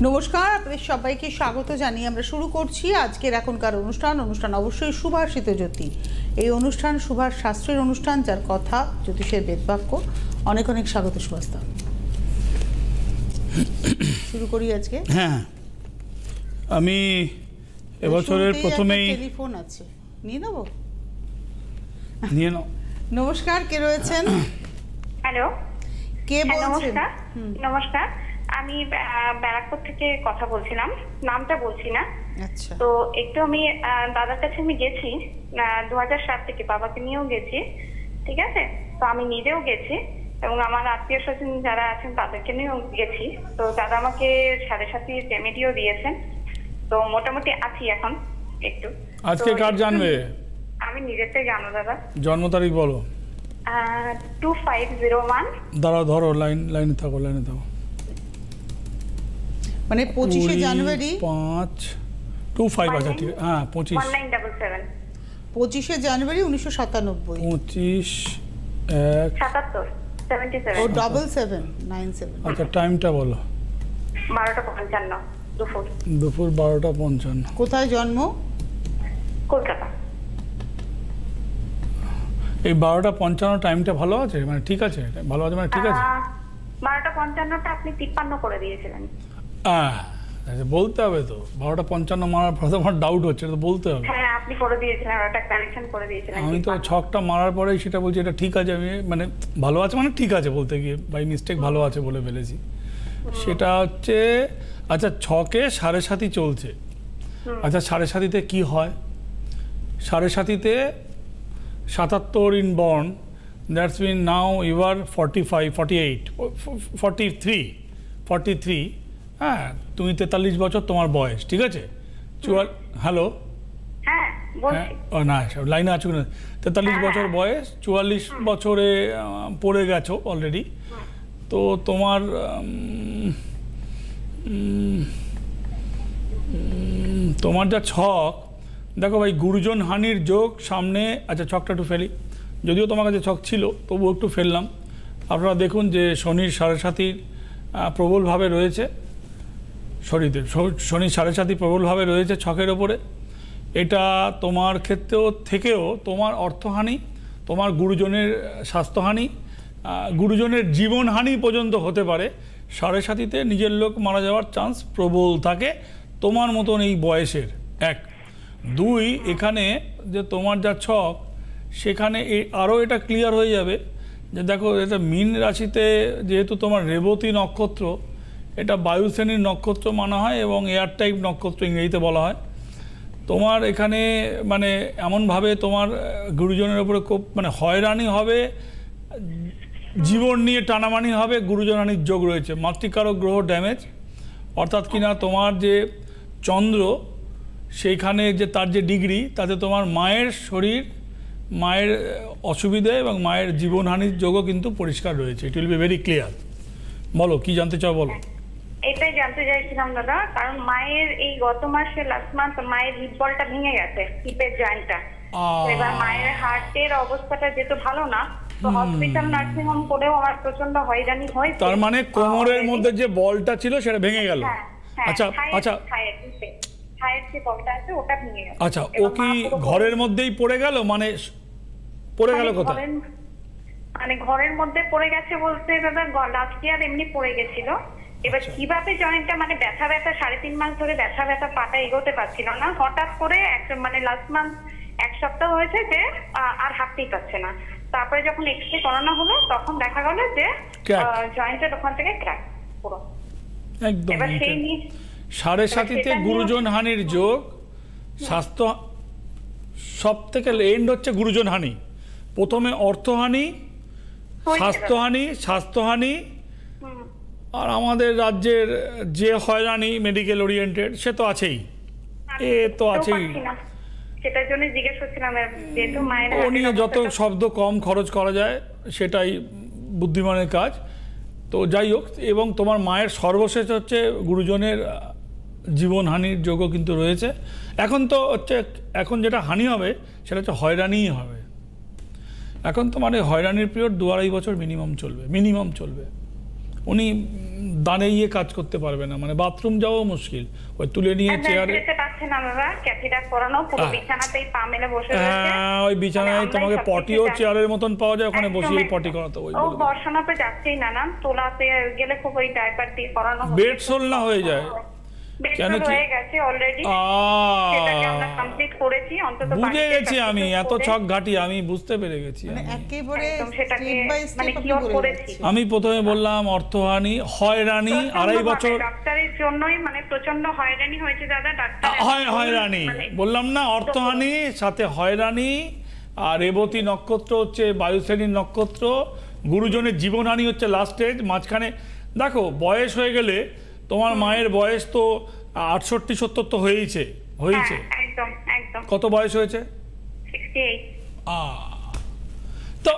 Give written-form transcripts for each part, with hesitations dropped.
নমস্কার, আপনাদের সবাইকে স্বাগত জানিয়ে আমরা শুরু করছি আজকের এখনকার অনুষ্ঠান অবশ্যই সুভাষিত জ্যোতি। এই অনুষ্ঠান সুভাষ শাস্ত্রীর অনুষ্ঠান, যার কথা জ্যোতিষের বেদবাক্য। অনেক অনেক স্বাগত সুভাষদা। শুরু করি আজকে। হ্যাঁ, আমি এবছরের প্রথমেই টেলিফোন আছে, নিয়ে নেব। নিয়ে নাও। নমস্কার, কে রয়েছেন? হ্যালো, কে বলছেন? নমস্কার, আমি ব্যারাকপুর থেকে কথা বলছিলাম, নামটা বলছি না। আচ্ছা। তো একটু আমি দাদার কাছে আমি গেছি 2007 থেকে, বাবাকে নিয়েও গেছি, ঠিক আছে। তো আমি নিজেও গেছি এবং আমার আত্মীয় স্বজন যারা আছেন তাদেরকে নিয়েও গেছি। তো দাদা আমাকে 7.5 রেমেডিও দিয়েছেন। তো মোটামুটি আছি এখন একটু। আজকে কার জানবে? আমি নিজেরটাই জানো দাদা। জন্ম তারিখ বলো। 2501। দাঁড়াও, ধরো, লাইনে থাকো। মানে 25শে জানুয়ারি 525। আচ্ছা, ঠিক আছে। হ্যাঁ, 1977। 25শে জানুয়ারি 1997। 77 ও 7797। আচ্ছা, টাইমটা বলো। 12:55 দুপুর। দুপুর 12:55। কোথায় জন্ম? কলকাতা। এই 12:55 টাইমটা ভালো আছে, মানে ঠিক আছে? ভালো আছে মানে ঠিক আছে? 12:55টা আপনি 53 করে দিয়েছিলেন। বলতে হবে তো। 12:55 মারার পর আমার ডাউট হচ্ছে, তো বলতে হবে। হ্যাঁ, আপনি করে দিয়েছিলেন, ওটা কারেকশন করে দিয়েছিলেন। আমি তো ছকটা মারার পরেই সেটা বলছি, এটা ঠিক আছে। আমি মানে ভালো আছে মানে ঠিক আছে বলতে গিয়ে বাই মিস্টেক ভালো আছে বলে ফেলেছি। সেটা হচ্ছে, আচ্ছা, ছকে 7.5 চলছে। আচ্ছা, 7.5-তে কি হয়? 7.5-তে 77 in born, that's mean now you are 45, 48, 43। হ্যাঁ, তুমি 43 বছর তোমার বয়স, ঠিক আছে? হ্যালো, হ্যাঁ বলছি। না, লাইনে আছো না? 43 বছর বয়স, 44 বছরে পড়ে গেছো অলরেডি। তো তোমার তোমার যা ছক দেখো ভাই, গুরুজন হানির যোগ সামনে। আচ্ছা, ছকটা একটু ফেলি, যদিও তোমার কাছে ছক ছিল তবুও একটু ফেললাম। আপনারা দেখুন যে শনির 7.5 প্রবলভাবে রয়েছে। শনির 7.5 প্রবলভাবে রয়েছে ছকের ওপরে। এটা তোমার ক্ষেত্রেও থেকেও তোমার অর্থহানি, তোমার গুরুজনের স্বাস্থ্যহানি, গুরুজনের জীবনহানি পর্যন্ত হতে পারে। 7.5-তে নিজের লোক মারা যাওয়ার চান্স প্রবল থাকে তোমার মতন এই বয়সের। 1, 2, এখানে যে তোমার যা ছক সেখানে আরও এটা ক্লিয়ার হয়ে যাবে যে দেখো, এটা মীন রাশিতে যেহেতু তোমার রেবতী নক্ষত্র, এটা বায়ুশ্রেণীর নক্ষত্র মানা হয় এবং এয়ার টাইপ নক্ষত্র ইংরেজিতে বলা হয়। তোমার এখানে মানে এমনভাবে তোমার গুরুজনের উপরে খুব মানে হয়রানি হবে, জীবন নিয়ে টানামানি হবে, গুরুজনহানির যোগ রয়েছে। মাতৃকারক গ্রহ ড্যামেজ, অর্থাৎ কিনা তোমার যে চন্দ্র সেইখানে যে তার যে ডিগ্রি, তাতে তোমার মায়ের শরীর, মায়ের অসুবিধে এবং মায়ের জীবনহানির যোগও কিন্তু পরিষ্কার রয়েছে। ইট উইল বি ভেরি ক্লিয়ার। বলো, কি জানতে চাও বলো। এটাই জানতে চাইছিলাম দাদা, কারণ মায়ের এই গত মাসে লাস্ট মান্থ মায়ের হিপ বলটা ভেঙে গেছে, হিপের জয়েন্টটা। এবার মায়ের হার্টের অবস্থাটা যেহেতু ভালো না, তো হসপিটাল নার্সিং হোম করেও আমার প্রচন্ড হয়রানি হয়েছে। তার মানে কোমরের মধ্যে যে বলটা ছিল সেটা ভেঙে গেল। আচ্ছা আচ্ছা, থায়ের যে বলটা আছে ওটা ভেঙে গেল। আচ্ছা, ও কি ঘরের মধ্যেই পড়ে গেল? মানে পড়ে গেল কোথায়? মানে ঘরের মধ্যে পড়ে গেছে বলতে দাদা, লাস্ট ইয়ার এমনি পড়ে গেছিল। এবার কিভাবে জয়েন্টটা মানে ব্যথা 3.5 মাস ধরে ব্যথা পাটা এগোতে পারছিল না। হঠাৎ করে মানে লাস্ট মান্থ 1 সপ্তাহ হয়েছে যে আর হাঁটতেই পারছে না। তারপরে যখন এক্সরে করানো হলো তখন দেখা গেল যে জয়েন্টের ওখান থেকে ক্র্যাক পুরো একদম। এবার সেই 7.5-তে গুরুজন হানির যোগ, স্বাস্থ্য সব থেকে এন্ড হচ্ছে গুরুজন হানি। প্রথমে অর্থহানি, স্বাস্থ্যহানি, আর আমাদের রাজ্যের যে হয়রানি মেডিকেল ওরিয়েন্টেড সে তো আছেই, এ তো আছেই। সেটার জন্য জিজ্ঞেস করছিলাম, যেহেতু মায়ের ও নিয়ে যত শব্দ কম খরচ করা যায় সেটাই বুদ্ধিমানের কাজ। তো যাই হোক, এবং তোমার মায়ের সর্বশেষ হচ্ছে গুরুজনের জীবনহানির যোগও কিন্তু রয়েছে। এখন তো হচ্ছে, এখন যেটা হানি হবে সেটা হচ্ছে হয়রানিই হবে। এখন তো মানে হয়রানির পিরিয়ড 2-2.5 বছর মিনিমাম চলবে। উনি দাঁড়িয়ে কাজ করতে পারবে না, মানে বাথরুম যাওয়াও মুশকিল, ওই তুলে নিয়ে চেয়ারে। যেতে পারছে না বাবা, ক্যাথিটার করানো, পুরো বিছানাতেই পা মেলে বসে রয়েছে। হ্যাঁ, ওই বিছানায় তোমাকে পটিও চেয়ারের মতন পাওয়া যায়, ওখানে বসিয়ে পটি করাতে হয়। ও বসানোতে যাচ্ছেই না, না তোলাতে গেলে খুব ওই ডাইপার দিয়ে করানো হচ্ছে। বেড সোল না হয়ে যায় কেন কি হয়ে গেছে অলরেডি, সেটাকে আমরা কমপ্লিট করেছি। অন্তত বুঝে গেছি আমি, এত ছক ঘাটি আমি বুঝতে পেরে গেছি। একেবারে সেটাকে স্টেপ বাই মানে স্টেপ কিওর করেছি। আমি প্রথমে বললাম অর্থহানি, হয়রানি, 2.5 বছর ডাক্তারের জন্যই মানে প্রচন্ড হয়রানি হয়েছে দাদা। ডাক্তার হয়রানি বললাম না, অর্থহানি সাথে হয়রানি। আর রেবতী নক্ষত্র হচ্ছে বায়ুশ্রেণীর নক্ষত্র, গুরুজনের জীবনহানি হচ্ছে লাস্ট স্টেজ। মাঝখানে দেখো বয়স হয়ে গেলে, তোমার মায়ের বয়স তো 68-70 তো হয়েছে। একদম একদম। কত বয়স হয়েছে? 68। তো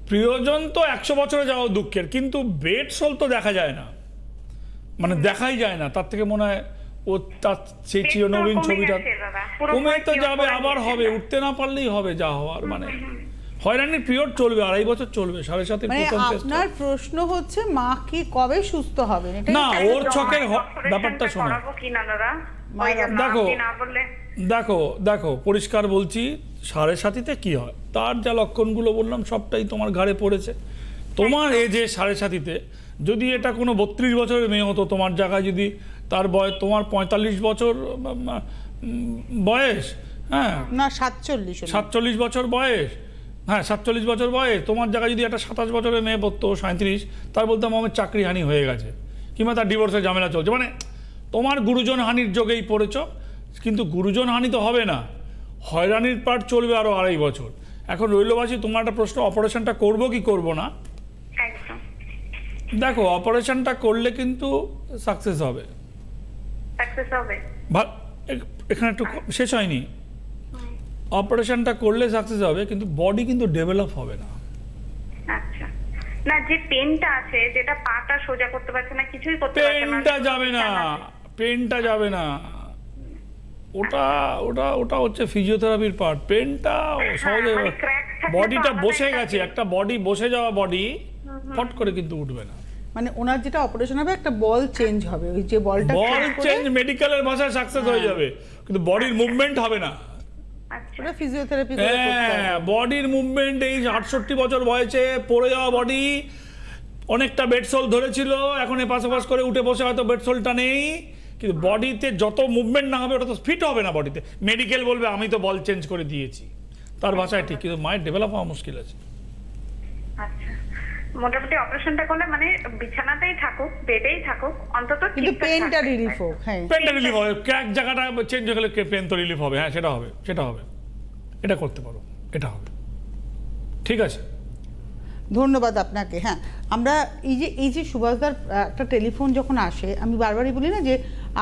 প্রিয়জন তো 100 বছরে যাওয়া দুঃখের, কিন্তু বেড সোল তো দেখা যায় না, মানে দেখাই যায় না। তার থেকে মনে হয় ও তার সেই চিরনবীন ছবিটা কমে তো যাবে, আবার হবে, উঠতে না পারলেই হবে যা হওয়ার। মানে হয়রানির পিরিয়ড চলবে, 2.5 বছর চলবে। 7.5 মানে আপনার প্রশ্ন হচ্ছে মা কি কবে সুস্থ হবে? না, ওর ছকের ব্যাপারটা শোনো। দেখো পরিষ্কার বলছি, 7.5-তে কি হয়, তার যা লক্ষণগুলো বললাম সবটাই তোমার ঘাড়ে পড়েছে। তোমার এজে 7.5-তে যদি এটা কোনো 32 বছরের মেয়ে হতো তোমার জায়গায়, যদি তার বয়স তোমার 45 বছর বয়স, হ্যাঁ না 47 বছর বয়স, হ্যাঁ 47 বছর বয়স, তোমার জায়গায় যদি একটা 27 বছরের মেয়ে পড়তো 37, তার বলতাম আমার চাকরি হানি হয়ে গেছে, কিংবা তার ডিভোর্সের ঝামেলা চলছে। মানে তোমার গুরুজন হানির যোগেই পড়েছ, কিন্তু গুরুজন হানি তো হবে না, হয়রানির পার্ট চলবে আরও 2.5 বছর। এখন রইলবাসী তোমার একটা প্রশ্ন, অপারেশনটা করবো কি করবো না? দেখো অপারেশনটা করলে কিন্তু সাকসেস হবে। এখানে একটু শেষ হয়নি, অপারেশনটা করলে সাকসেস হবে, কিন্তু বডি কিন্তু ডেভেলপ হবে না। আচ্ছা, না যে পেনটা আছে, যেটা পাটা সোজা করতে পারছে না, কিছুই করতে পারছে না, পেনটা যাবে না, পেনটা যাবে না, ওটা ওটা ওটা হচ্ছে ফিজিওথেরাপির পার্ট। পেনটা সহজে, বডিটা বসে গেছে, একটা বডি বসে যাওয়া বডি ফট করে কিন্তু উঠবে না। মানে ওনার যেটা অপারেশন হবে, একটা বল চেঞ্জ হবে, ওই যে বলটা চেঞ্জ মেডিকেলের ভাষায় সাকসেস হয়ে যাবে, কিন্তু বডির মুভমেন্ট হবে না। ওটা ফিজিওথেরাপি করে করতে হবে। হ্যাঁ, বডির মুভমেন্ট, এই 68 বছর বয়সে পড়ে যাওয়া বডি, অনেকটা বেডসোল ধরেছিল, এখন এপাশ ওপাশ করে উঠে বসে হয়তো বেডসোলটা নেই, কিন্তু বডিতে যত মুভমেন্ট না হবে ওটা তো ফিট হবে না বডিতে। মেডিকেল বলবে আমি তো বল চেঞ্জ করে দিয়েছি, তার ভাষায় ঠিক, কিন্তু মায়ের ডেভেলপ হওয়া মুশকিল আছে। আচ্ছা, মোটামুটি অপারেশনটা করলে মানে বিছানাতেই থাকুক, বেডেই থাকুক, অন্তত কিন্তু পেনটা রিলিফ হোক। হ্যাঁ, পেনটা রিলিফ হবে, ক্র্যাক জায়গাটা চেঞ্জ হয়ে গেলে পেন তো রিলিফ হবে। হ্যাঁ, সেটা হবে, সেটা হবে, এটা করতে পারো, এটা হবে। ঠিক আছে, ধন্যবাদ আপনাকে। হ্যাঁ, আমরা এই যে সুভাষদার একটা টেলিফোন যখন আসে, আমি বারবারই বলি না যে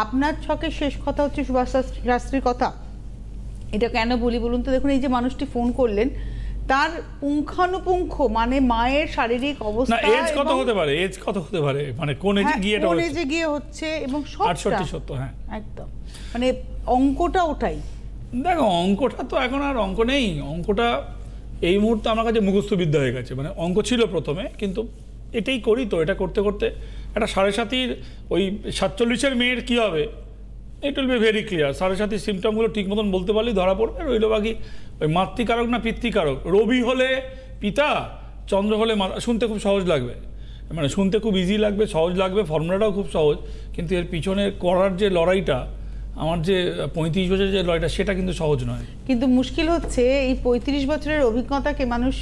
আপনার ছকের শেষ কথা হচ্ছে সুভাষ শাস্ত্রীর কথা। এটা কেন বলি বলুন তো? দেখুন, এই যে মানুষটি ফোন করলেন, তার পুঙ্খানুপুঙ্খ মানে মায়ের শারীরিক অবস্থা, এজ কত হতে পারে, এজ কত হতে পারে, মানে কোন এজে গিয়ে এটা কোন এজে গিয়ে হচ্ছে, এবং 68-70। হ্যাঁ, একদম, মানে অঙ্কটা ওটাই। দেখো অঙ্কটা তো এখন আর অঙ্ক নেই, অঙ্কটা এই মুহূর্তে আমার কাছে মুখস্থ বিদ্যা হয়ে গেছে। মানে অঙ্ক ছিল প্রথমে, কিন্তু এটাই করি তো, এটা করতে করতে একটা 7.5 ওই 47-এর মেয়ের কী হবে, ইট উইল বি ভেরি ক্লিয়ার। 7.5 সিমটমগুলো ঠিক মতন বলতে পারলেই ধরা পড়বে। রইল বাকি ওই মাতৃকারক না পিতৃকারক, রবি হলে পিতা, চন্দ্র হলে শুনতে খুব সহজ লাগবে, মানে শুনতে খুব ইজি লাগবে, সহজ লাগবে, ফর্মুলাটাও খুব সহজ, কিন্তু এর পিছনে করার যে লড়াইটা, আমার যে 35 বছরের যে লড়াইটা, সেটা কিন্তু সহজ নয়। কিন্তু মুশকিল হচ্ছে এই 35 বছরের অভিজ্ঞতাকে মানুষ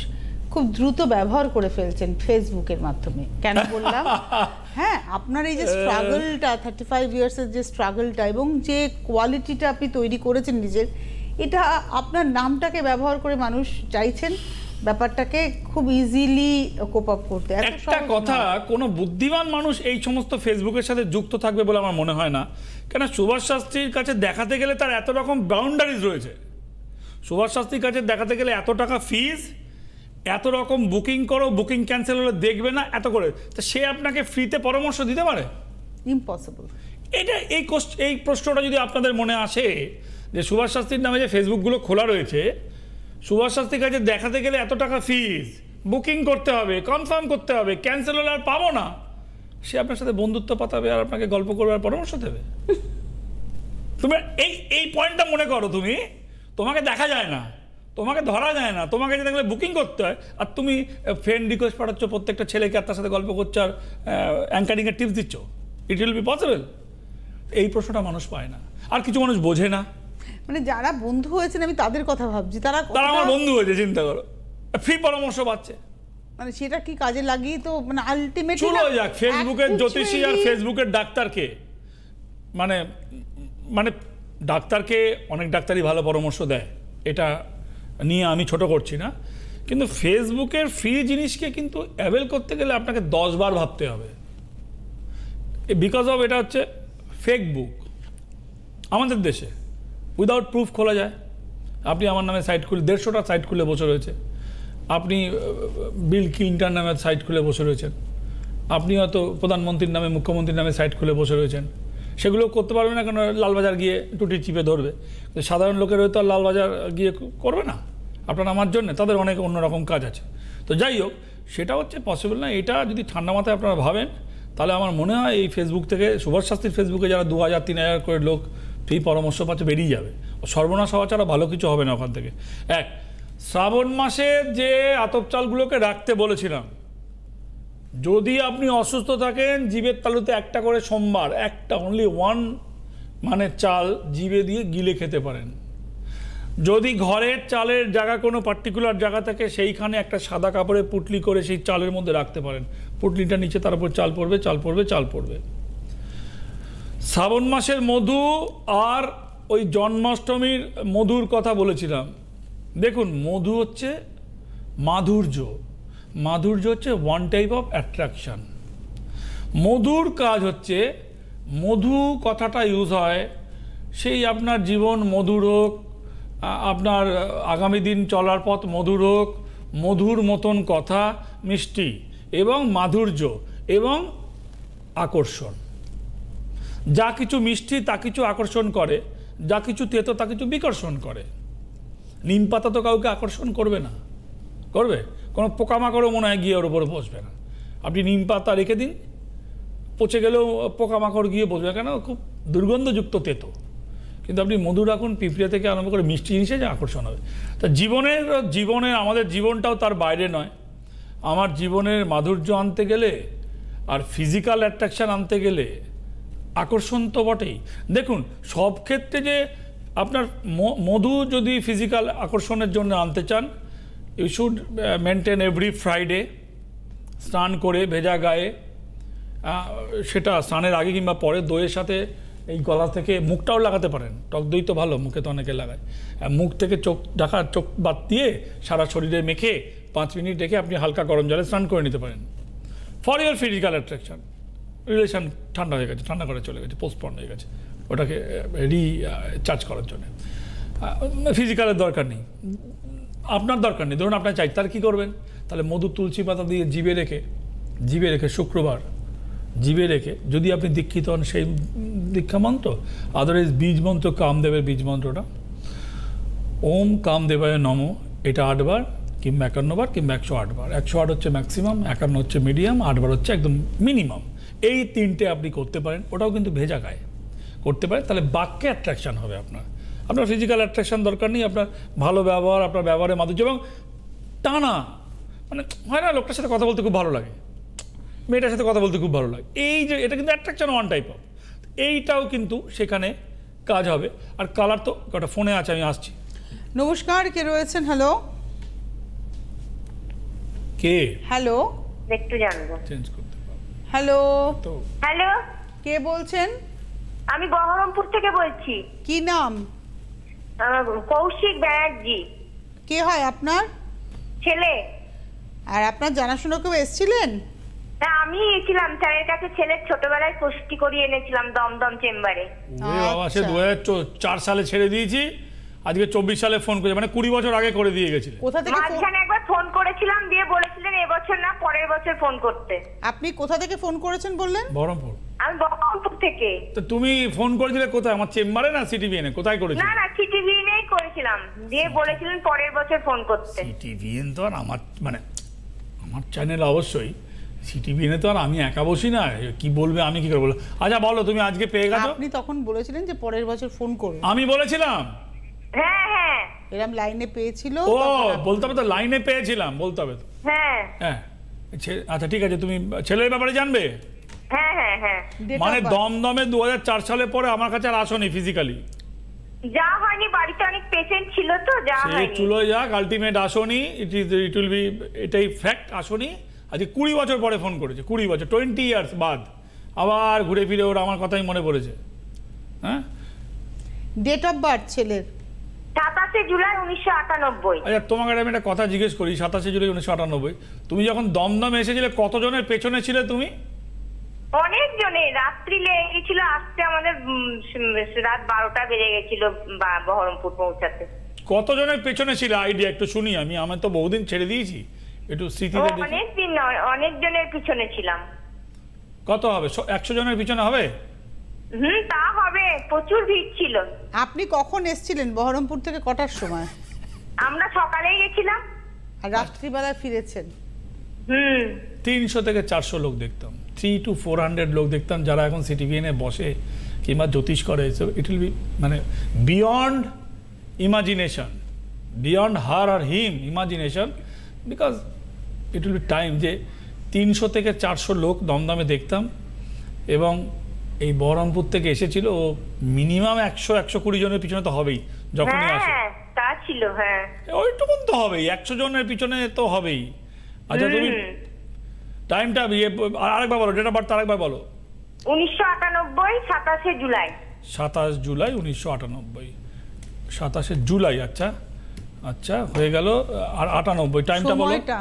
খুব দ্রুত ব্যবহার করে ফেলছেন ফেসবুকের মাধ্যমে। কেন বললাম? হ্যাঁ, আপনার এই যে স্ট্রাগলটা, 35 ইয়ার্সের যে স্ট্রাগলটা এবং যে কোয়ালিটিটা আপনি তৈরি করেছেন নিজের, এটা আপনার নামটাকে ব্যবহার করে মানুষ চাইছেন ব্যাপারটাকে খুব ইজিলি কোপ আপ করতে। একটা কথা, কোনো বুদ্ধিমান মানুষ এই সমস্ত ফেসবুকের সাথে যুক্ত থাকবে বলে আমার মনে হয় না। কেন, সুভাষ শাস্ত্রীর কাছে দেখাতে গেলে তার এত রকম বাউন্ডারিজ রয়েছে। সুভাষ শাস্ত্রীর কাছে দেখাতে গেলে এত টাকা ফিজ, এত রকম বুকিং করো, বুকিং ক্যান্সেল হলে দেখবে না, এত করে, তা সে আপনাকে ফ্রিতে পরামর্শ দিতে পারে? ইম্পসিবল। এটা এই প্রশ্নটা যদি আপনাদের মনে আসে যে সুভাষ শাস্ত্রীর নামে যে ফেসবুকগুলো খোলা রয়েছে, সুভাষ শাস্ত্রীর কাছে দেখাতে গেলে এত টাকা ফিজ, বুকিং করতে হবে, কনফার্ম করতে হবে, ক্যান্সেল হলে আর পাবো না, সে আপনার সাথে বন্ধুত্ব পাতাবে আর আপনাকে গল্প করবে আর পরামর্শ দেবে? তুমি এই পয়েন্টটা মনে করো, তোমাকে দেখা যায় না, তোমাকে ধরা যায় না, তোমাকে যে দেখলে বুকিং করতে হয়, আর তুমি ফ্রেন্ড রিকোয়েস্ট পাঠাচ্ছ প্রত্যেকটা ছেলেকে আর তার সাথে গল্প করছো আর অ্যাঙ্কারিংয়ের টিপস দিচ্ছ। ইট উইল বি পসিবল? এই প্রশ্নটা মানুষ পায় না, আর কিছু মানুষ বোঝে না। মানে যারা বন্ধু হয়েছেন আমি তাদের কথা ভাবছি, তারা আমার বন্ধু হয়েছে, চিন্তা করো, ফ্রি পরামর্শ পাচ্ছে, মানে সেটা কি কাজে লাগিয়ে তো মানে আলটিমেটলি চলো যাক। ফেসবুকের জ্যোতিষী আর ফেসবুকের ডাক্তারকে মানে ডাক্তারকে অনেক ডাক্তারই ভালো পরামর্শ দেয়, এটা নিয়ে আমি ছোট করছি না, কিন্তু ফেসবুকের ফ্রি জিনিসকে কিন্তু অ্যাভেল করতে গেলে আপনাকে 10 বার ভাবতে হবে, বিকজ অফ এটা হচ্ছে ফেক বুক। আমাদের দেশে উইদাউট প্রুফ খোলা যায়। আপনি আমার নামে সাইট খুলে 150টা সাইট খুলে বসে রয়েছে, আপনি বিল ক্লিন্টন নামে সাইট খুলে বসে রয়েছেন, আপনি হয়তো প্রধানমন্ত্রীর নামে মুখ্যমন্ত্রীর নামে সাইট খুলে বসে রয়েছেন। সেগুলো করতে পারবে না, কেন লালবাজার গিয়ে টুটি চিপে ধরবে। সাধারণ লোকের হয়তো আর লালবাজার গিয়ে করবে না আপনার আমার জন্য, তাদের অনেক অন্যরকম কাজ আছে। তো যাই হোক, সেটা হচ্ছে পসিবল না। এটা যদি ঠান্ডা মাথায় আপনারা ভাবেন, তাহলে আমার মনে হয় এই ফেসবুক থেকে, সুভাষ শাস্ত্রীর ফেসবুকে যারা 2000-3000 করে লোক ফ্রি পরামর্শ পাচ্ছে, বেরিয়ে যাবে। সর্বনাশ হওয়া ছাড়া ভালো কিছু হবে না ওখান থেকে। শ্রাবণ মাসে যে আতপ চালগুলোকে রাখতে বলেছিলাম, যদি আপনি অসুস্থ থাকেন, জিভের তালুতে একটা করে সোমবার, একটা অনলি 1 মানে চাল জিভে দিয়ে গিলে খেতে পারেন। যদি ঘরের চালের জায়গা কোনো পার্টিকুলার জায়গা থাকে, সেইখানে একটা সাদা কাপড়ে পুটলি করে সেই চালের মধ্যে রাখতে পারেন। পুটলিটা নিচে, তার উপর চাল পড়বে, চাল পড়বে, চাল পড়বে। শ্রাবণ মাসের মধু আর ওই জন্মাষ্টমীর মধুর কথা বলেছিলাম। দেখুন, মধু হচ্ছে মাধুর্য, মাধুর্য হচ্ছে ওয়ান টাইপ অফ অ্যাট্রাকশন। মধুর কাজ হচ্ছে, মধু কথাটা ইউজ হয় সেই আপনার জীবন মধুর হোক, আপনার আগামী দিন চলার পথ মধুর হোক, মধুর মতন কথা, মিষ্টি এবং মাধুর্য এবং আকর্ষণ। যা কিছু মিষ্টি তা কিছু আকর্ষণ করে, যা কিছু তেতো তা কিছু বিকর্ষণ করে। নিম পাতা তো কাউকে আকর্ষণ করবে না, করবে? কোনো পোকামাকড়ও মনে হয় গিয়ে ওর উপরে বসবে না। আপনি নিম পাতা রেখে দিন, পচে গেলেও পোকামাকড় গিয়ে বসবে, কেন? খুব দুর্গন্ধযুক্ত তেতো। কিন্তু আপনি মধু রাখুন, পিঁপড়ে থেকে আরম্ভ করে মিষ্টি জিনিসে যে আকর্ষণ হবে। তা জীবনের আমাদের জীবনটাও তার বাইরে নয়। আমার জীবনের মাধুর্য আনতে গেলে আর ফিজিক্যাল অ্যাট্রাকশান আনতে গেলে আকর্ষণ তো বটেই। দেখুন, সব ক্ষেত্রে যে আপনার মধু যদি ফিজিক্যাল আকর্ষণের জন্য আনতে চান, you should maintain every Friday স্নান করে ভেজা গায়ে, সেটা স্নানের আগে কিংবা পরে দইয়ের সাথে এই গলা থেকে মুখটাও লাগাতে পারেন। টক দই তো ভালো, মুখে তো অনেকে লাগায়। মুখ থেকে চোখ ঢাকা, চোখ বাদ দিয়ে সারা শরীরে মেখে 5 মিনিট রেখে আপনি হালকা গরম জলে স্নান করে নিতে পারেন। For your physical attraction. Relation ঠান্ডা হয়ে গেছে, ঠান্ডা করে চলে গেছে, পোস্টপন্ড হয়ে গেছে, ওটাকে রিচার্জ করার জন্য ফিজিক্যালের দরকার নেই, আপনার দরকার নেই। ধরুন আপনার চাই, তার কী করবেন? তাহলে মধু তুলসী পাতা দিয়ে জিভে রেখে শুক্রবার জিভে রেখে, যদি আপনি দীক্ষিত হন সেই দীক্ষা মন্ত্র, আদারওয়াইজ বীজ মন্ত্র, কামদেবের বীজ মন্ত্রটা, ওম কামদেবায় নম, এটা 8 বার কিংবা 51 বার কিংবা 108 বার। 108 হচ্ছে ম্যাক্সিমাম, 51 হচ্ছে মিডিয়াম, 8 বার হচ্ছে একদম মিনিমাম। এই 3টে আপনি করতে পারেন, ওটাও কিন্তু ভেজা গায়ে করতে পারেন। তাহলে বাক্যে অ্যাট্রাকশান হবে আপনার ফিজিক্যাল অ্যাট্রাকশান দরকার নেই। আপনার ভালো ব্যবহার, আপনার ব্যবহারের মাধুর্য এবং টানা, মানে হয় না লোকটার সাথে কথা বলতে খুব ভালো লাগে, মেয়েটার সাথে কথা বলতে খুব ভালো লাগে, এই যে এটা কিন্তু অ্যাট্রাকশন ওয়ান টাইপ অফ, এইটাও কিন্তু সেখানে কাজ হবে। আর কালার তো একটা ফোনে আছে, আমি আসছি। নমস্কার, কে রয়েছেন? হ্যালো, কে? হ্যালো, একটু জানবো। চেঞ্জ করতে পারবো। হ্যালো, তো হ্যালো, কে বলছেন? আমি বহরমপুর থেকে বলছি। কি নাম? কৌশিক ব্যানার্জি। কে হয় আপনার? ছেলে। আর আপনার জানাশোনা কেউ এসেছিলেন? না, আমি এসেছিলাম স্যারের কাছে, ছেলের ছোটবেলায় পুষ্টি করিয়ে এনেছিলাম দমদম চেম্বারে। ওরে বাবা, সে 2004 সালে ছেড়ে দিয়েছি, আজকে 24 সালে ফোন করে, মানে 20 বছর আগে করে দিয়ে গেছিলেন। কোথা থেকে? মাঝখানে একবার ফোন করেছিলাম, দিয়ে বলেছিলেন এবছর না পরের বছর ফোন করতে। আপনি কোথা থেকে ফোন করেছেন বললেন? বহরমপুর। আমি বহরমপুর থেকে। তো তুমি ফোন করেছিলে কোথায়? আমার চেম্বারে না সিটিভিএনে? কোথায় করেছিলে? না না, সিটিভিএনেই করেছিলাম, দিয়ে বলেছিলেন পরের বছর ফোন করতে। সিটিভিএন তো আর আমার চ্যানেল অবশ্যই, সিটিভিএনে তো আর আমি একা বসি না, কি বলবে আমি কি করে বলবো। আচ্ছা বলো তুমি আজকে পেয়ে গেছো? আপনি তখন বলেছিলেন যে পরের বছর ফোন করুন। আমি বলেছিলাম? হ্যাঁ হ্যাঁ এরকম লাইনে পেয়েছিল। ও বলতে হবে তো, লাইনে পেয়েছিলাম বলতে হবে তো। হ্যাঁ হ্যাঁ আচ্ছা ঠিক আছে, তুমি ছেলের ব্যাপারে জানবে? হ্যাঁ হ্যাঁ হ্যাঁ Date মানে of birth। দমদমে 2004 সালের পরে আমার কাছে আর আসোনি ফিজিক্যালি? যা হয়নি, বাড়িতে অনেক পেশেন্ট ছিল তো যা সে হয়নি। চুলো যাক, আলটিমেট আসোনি, ইট উইল বি, এটাই ফ্যাক্ট, আসোনি। আজকে 20 বছর পরে ফোন করেছে, 20 বছর, 20 ইয়ার্স বাদ আবার ঘুরে ফিরে ওর আমার কথাই মনে পড়েছে। হ্যাঁ ডেট অফ বার্থ ছেলের? 27 জুলাই 1998। আচ্ছা তোমাকে আমি একটা কথা জিজ্ঞেস করি, 27 জুলাই 1998 তুমি যখন দমদমে এসেছিলে কতজনের পেছনে ছিলে তুমি? অনেক জনে, রাত্রি লেগে গেছিল আসতে, আমাদের রাত 12টা বেজে গেছিল বহরমপুর পৌঁছাতে। কতজনের পেছনে ছিল আইডিয়া একটু শুনি, আমার তো বহুদিন ছেড়ে দিয়েছি, একটু স্মৃতিতে দেখি। অনেক দিন নয়, অনেক জনের পিছনে ছিলাম। কত হবে, 100 জনের পিছনে হবে? তা হবে, প্রচুর ভিড় ছিল। আপনি কখন এসেছিলেন বহরমপুর থেকে, কটার সময়? আমরা সকালেই গেছিলাম আর রাত্রিবেলায় ফিরেছেন? 300 থেকে 400 লোক দেখতাম, 300 to 400 লোক দেখতাম যারা এখন সিটিভিএনে বসে কিংবা জ্যোতিষ করে। ইট উইল বি মানে বিয়ন্ড ইমাজিনেশন, বিয়ন্ড হার আর him imagination, because it will be time যে 300 থেকে 400 লোক দমদমে দেখতাম। এবং এই বহরমপুর থেকে এসেছিল ও মিনিমাম 100-120 জনের পিছনে তো হবেই যখনই আসে। হ্যাঁ তা ছিল, হ্যাঁ ওইটুকুন তো হবেই, 100 জনের পিছনে তো হবেই। আচ্ছা তুমি টাইমটা আরেকবার বলো, ডেট অফ বার্থ আরেকবার বলো। 1998 27 জুলাই। 27 জুলাই 1998, 27 জুলাই। আচ্ছা আচ্ছা হয়ে গেল। আর 98 টাইমটা বলো। সময়টা?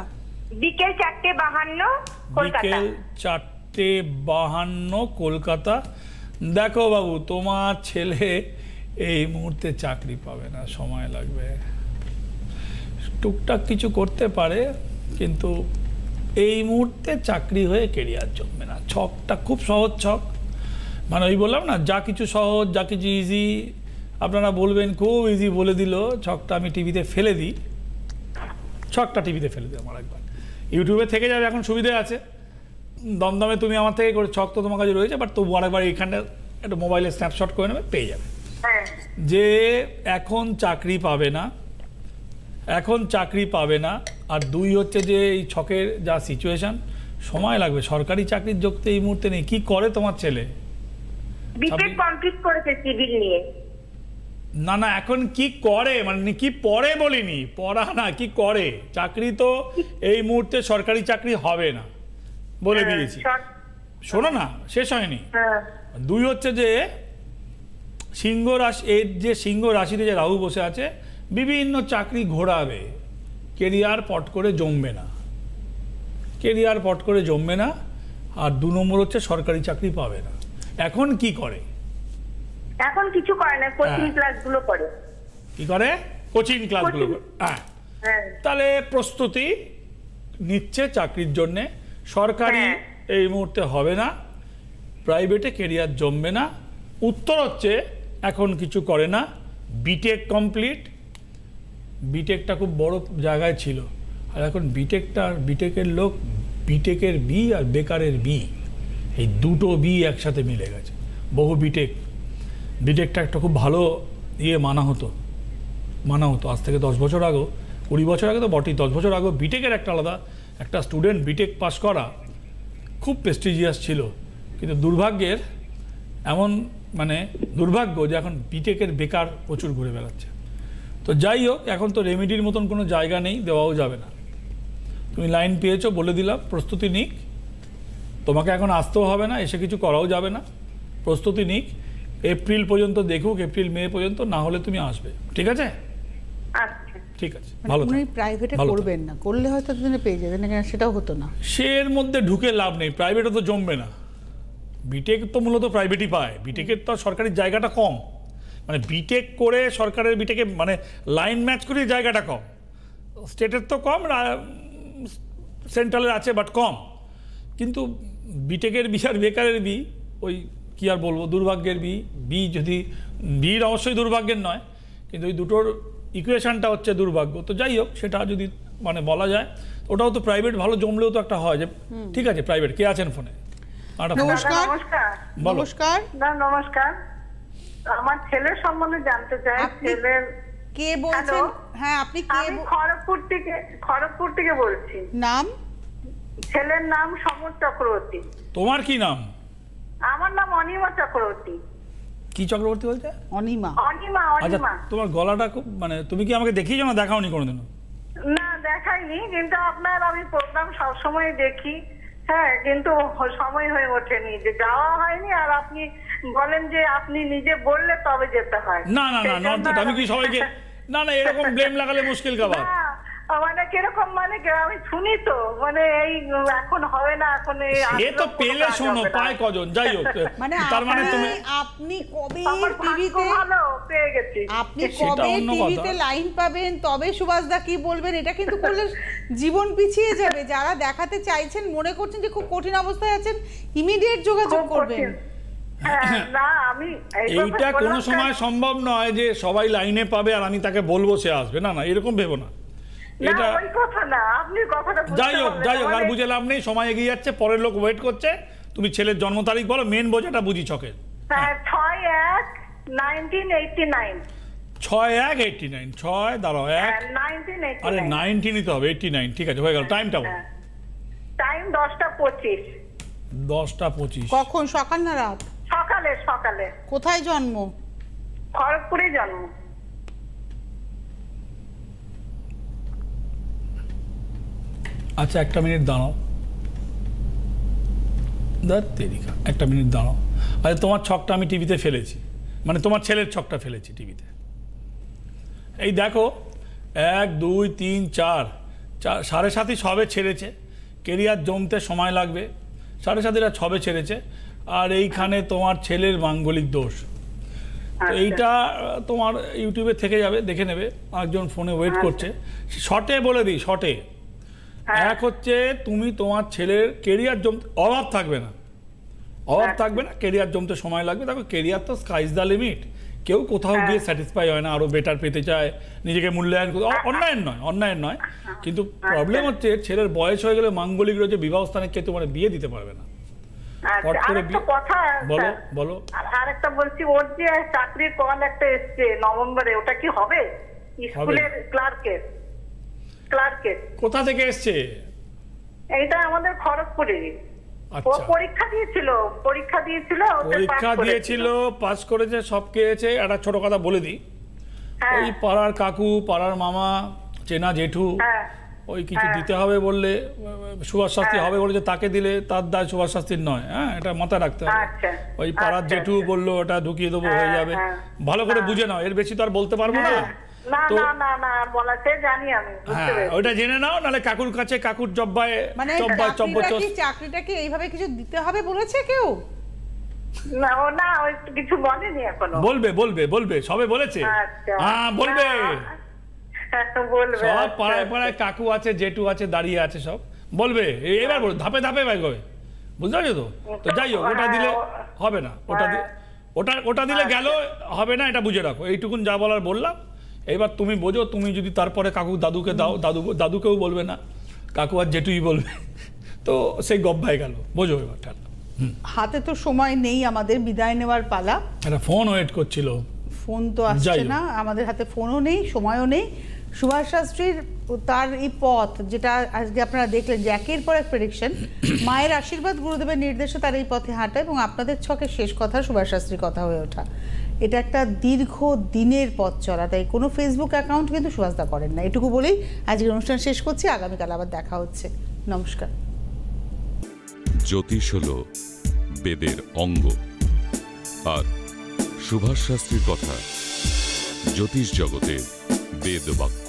বিকেল 4:52 কলকাতা। বিকেল 4:52 কলকাতা। দেখো বাবু, তোমার ছেলে এই মুহূর্তে চাকরি পাবে না, সময় লাগবে। টুকটাক কিছু করতে পারে কিন্তু এই মুহূর্তে চাকরি হয়ে কেরিয়ার জমবে না। ছকটা খুব সহজ ছক, মানে ওই বললাম না, যা কিছু সহজ, যা কিছু ইজি, আপনারা বলবেন খুব ইজি বলে দিল, ছকটা আমি টিভিতে ফেলে দিই। ছকটা টিভিতে ফেলে দিই আমার একবার, ইউটিউবে থেকে যাবে, এখন সুবিধা আছে। দমদমে তুমি আমার থেকে করে, ছক তো তোমার কাছে রয়েছে, বাট তবু আরেকবার এইখানটা একটা মোবাইলে স্ন্যাপশট করে নেবে, পেয়ে যাবে যে এখন চাকরি পাবে না, এখন চাকরি পাবে না। আর 2 হচ্ছে যে এই ছকের যা সিচুয়েশন, সময় লাগবে, সরকারি চাকরির যোগ তো এই মুহূর্তে নেই। কি করে তোমার ছেলে? বিটেক কমপ্লিট করেছে সিভিল নিয়ে। না না, এখন কি করে, মানে কি পড়ে বলিনি, পড়া না, কি করে? চাকরি তো এই মুহূর্তে সরকারি চাকরি হবে না বলে দিয়েছি। শোনো না, শেষ হয়নি। 2 হচ্ছে যে সিংহ রাশি, এর যে সিংহ রাশিতে যে রাহু বসে আছে, বিভিন্ন চাকরি ঘোরাবে, কেরিয়ার পট করে জমবে না, কেরিয়ার পট করে জমবে না। আর 2 নম্বর হচ্ছে সরকারি চাকরি পাবে না। এখন কি করে? এখন কিছু করে না, কোচিং ক্লাসগুলো করে। কি করে? কোচিং ক্লাসগুলো করে। হ্যাঁ, তাহলে প্রস্তুতি নিচ্ছে চাকরির জন্যে। সরকারি এই মুহূর্তে হবে না, প্রাইভেটে কেরিয়ার জমবে না। উত্তর হচ্ছে এখন কিছু করে না, বিটেক বিটেকটা খুব বড় জায়গায় ছিল, আর এখন বিটেকের লোক, বিটেকের বি আর বেকারের বি, এই দুটো বি একসাথে মিলে গেছে। বহু বিটেকটা একটা খুব ভালো মানা হতো আজ থেকে 10 বছর আগে, 20 বছর আগে তো বটেই, 10 বছর আগে বিটেকের একটা আলাদা, একটা স্টুডেন্ট বিটেক পাস করা খুব প্রেস্টিজিয়াস ছিল। কিন্তু দুর্ভাগ্যের এমন, মানে দুর্ভাগ্য যে এখন বিটেকের বেকার প্রচুর ঘুরে বেড়াচ্ছে। তো যাই হোক, এখন তো রেমেডির মতন কোনো জায়গা নেই, দেওয়াও যাবে না। তুমি লাইন পেয়েছো, বলে দিলাম, প্রস্তুতি নিক। তোমাকে এখন আসতেও হবে না, এসে কিছু করাও যাবে না, প্রস্তুতি নিক। এপ্রিল পর্যন্ত দেখুক, এপ্রিল মে পর্যন্ত, না হলে তুমি আসবে, ঠিক আছে? ঠিক আছে, ভালো উনি প্রাইভেটে করবেন না, করলে হয়তো দুজনে পেয়ে যাবেন, সেটাও হতো না। এর মধ্যে ঢুকে লাভ নেই, প্রাইভেটে তো জমবে না। বিটেক তো মূলত প্রাইভেটই পায়, বিটেকের তো সরকারি জায়গাটা কম, মানে বিটেক করে সরকারের বিটেকে মানে লাইন ম্যাচ করে জায়গাটা কম, স্টেটের তো কম, সেন্ট্রালের আছে বাট কম। কিন্তু বিটেকের বি আর বেকারের বি, ওই কি আর বলবো, দুর্ভাগ্যের বি যদি বির অবশ্যই দুর্ভাগ্যের নয়, কিন্তু ওই দুটোর ইকুয়েশনটা হচ্ছে দুর্ভাগ্য। তো যাই হোক, সেটা যদি মানে বলা যায়, ওটাও তো প্রাইভেট, ভালো জমলেও তো একটা হয় যে ঠিক আছে প্রাইভেট। কে আছেন ফোনে? নমস্কার। বলো। নমস্কার। নমস্কার, আমার ছেলের সম্বন্ধে জানতে চাই। ছেলের কে বলছেন? হ্যাঁ, আপনি কে? আমি খড়গপুর থেকে বলছি। নাম? ছেলের নাম সমর চক্রবর্তী। তোমার কি নাম? আমার নাম অনিমা চক্রবর্তী। কি চক্রবর্তী বলছে? অনিমা। অনিমা। আচ্ছা, তোমার গলাটা খুব, মানে তুমি কি আমাকে দেখিয়েছো না দেখাওনি কোনোদিনও? না, দেখাইনি, কিন্তু আপনার আমি প্রোগ্রাম সবসময় দেখি। হ্যাঁ, কিন্তু সময় হয়ে ওঠেনি, যে যাওয়া হয়নি। আর আপনি বলেন যে আপনি নিজে বললে তবে যেতে হয়। না না না, নট দ্যাট। আমি কি সবাইকে, না না, এরকম ব্লেম লাগালে মুশকিল কাবার। মানে কিরকম, মানে আমি শুনি তো, মানে এই এখন হবে না, এখন এ তো পেলে শোনো, পায় কজন, যাই হোক। মানে তার মানে তুমি, আপনি কবে টিভিতে, ভালো পেয়ে গেছি, আপনি কবে টিভিতে লাইন পাবেন তবে সুভাষদা কি বলবেন, এটা কিন্তু করলে জীবন পিছিয়ে যাবে। যারা দেখাতে চাইছেন, মনে করছেন যে খুব কঠিন অবস্থায় আছেন, ইমিডিয়েট যোগাযোগ করবেন। এইটা কোনো সময় সম্ভব নয় যে সবাই লাইনে পাবে আর আমি তাকে বলবো সে আসবে। না না, এরকম ভেবো না। এটা যাই হোক, আর বুঝে লাভ নেই, সময় এগিয়ে যাচ্ছে, পরের লোক ওয়েট করছে। তুমি ছেলের জন্ম তারিখ বলো, মেন বোঝাটা বুঝি ছকের। 6/1/1989। 6/1/89। 6 দাঁড়াও, 1 আরে 90 নিতে হবে, 89। ঠিক আছে, হয়ে গেল। টাইমটা বলো। টাইম 10:25। 10:25। কখন, সকাল না রাত? সকালে। কোথায় জন্ম? খড়গপুরে জন্ম। আচ্ছা, একটা মিনিট দাঁড়াও, একটা মিনিট দাঁড়াও। আচ্ছা, তোমার ছকটা আমি টিভিতে ফেলেছি, মানে তোমার ছেলের ছকটা ফেলেছি টিভিতে। এই দেখো, 1 2 3 4 7.5 সবে ছেড়েছে। কেরিয়ার জমতে সময় লাগবে। 7.5 সবে ছেড়েছে। আর এইখানে তোমার ছেলের মাঙ্গলিক দোষ। এইটা তোমার ইউটিউবে থেকে যাবে, দেখে নেবে। একজন ফোনে ওয়েট করছে। শর্টে বলে দিই, শর্টে। এক হচ্ছে, তুমি তোমার ছেলের কেরিয়ার জমতে, অভাব থাকবে না, কেরিয়ার জমতে সময় লাগবে। দেখো, কেরিয়ার তো স্কাইজ দ্য লিমিট। কেউ কোথাও গিয়ে স্যাটিসফাই হয় না, আরো বেটার পেতে চায়, নিজেকে মূল্যায়ন করতে। অন্যায়ের নয়, কিন্তু প্রবলেম হচ্ছে ছেলের বয়স হয়ে গেলে মাঙ্গলিক রয়েছে, বিবাহ স্থানে কে তোমার বিয়ে দিতে পারবে না। বলো। আর একটা বলছি, ওর যে চাকরির কল একটা এসছে নভেম্বরে, ওটা কি হবে? স্কুলের ক্লার্কের। কোথা থেকে এসছে? এইটা আমাদের খড়গপুরে। পরীক্ষা দিয়েছিল, পাস করেছে, সব পেয়েছে। একটা ছোট কথা বলে দিই, ওই পাড়ার কাকু, পাড়ার মামা, চেনা জেঠু, ওই কিছু দিতে হবে বললে, সুভাষ শাস্ত্রী হবে বলেছে, তাকে দিলে তার দায় সুভাষ শাস্ত্রীর নয়। হ্যাঁ, এটা মাথায় রাখতে হবে। ওই পাড়ার জেঠু বললো ওটা ঢুকিয়ে দেবো, হয়ে যাবে। ভালো করে বুঝে নাও, এর বেশি তো আর বলতে পারবো না। ওইটা জেনে নাও, নাহলে কাকুর কাছে, কাকুর জব্বায়, চাকরিটা কি এইভাবে কিছু দিতে হবে বলেছে কেউ? না, কিছু বলেনি এখনো। বলবে, সবে বলেছে। হ্যাঁ, বলবে। সব পাড়ায় কাকু আছে, জেঠু আছে, দাঁড়িয়ে আছে, সব বলবে। এবার বল, ধাপে ভাই গবে, বুঝতে পারছো তো? তো যাই হোক, ওটা দিলে হবে না, ওটা দিলে গেল, হবে না, এটা বুঝে রাখো। এইটুকুন যা বলার বললাম। এবার তুমি বোঝো, তুমি যদি তারপরে কাকু দাদুকে দাও, দাদুকেও বলবে না, কাকু আর জেঠুই বলবে, তো সেই গব্বায় গেল। বোঝো এবার। হাতে তো সময় নেই, আমাদের বিদায় নেওয়ার পালা। একটা ফোন ওয়েট করছিল, ফোন তো আসছে না, আমাদের হাতে ফোনও নেই, সময়ও নেই। সুভাষ শাস্ত্রীর তার এই পথ, যেটা আজকে আপনারা দেখলেন, যে একের পর এক প্রেডিকশন, মায়ের আশীর্বাদ, গুরুদেবের নির্দেশে তার এই পথে হাঁটা, এবং আপনাদের ছকে শেষ কথা সুভাষ শাস্ত্রীর কথা হয়ে ওঠা, এটা একটা দীর্ঘ দিনের পথ চলা। তাই কোনো ফেসবুক অ্যাকাউন্ট কিন্তু সুভাষদা করেন না। এটুকু বলেই আজকের অনুষ্ঠান শেষ করছি। আগামীকাল আবার দেখা হচ্ছে। নমস্কার। জ্যোতিষ হল বেদের অঙ্গ, আর সুভাষ শাস্ত্রীর কথা জ্যোতিষ জগতের বেদ বাক্য।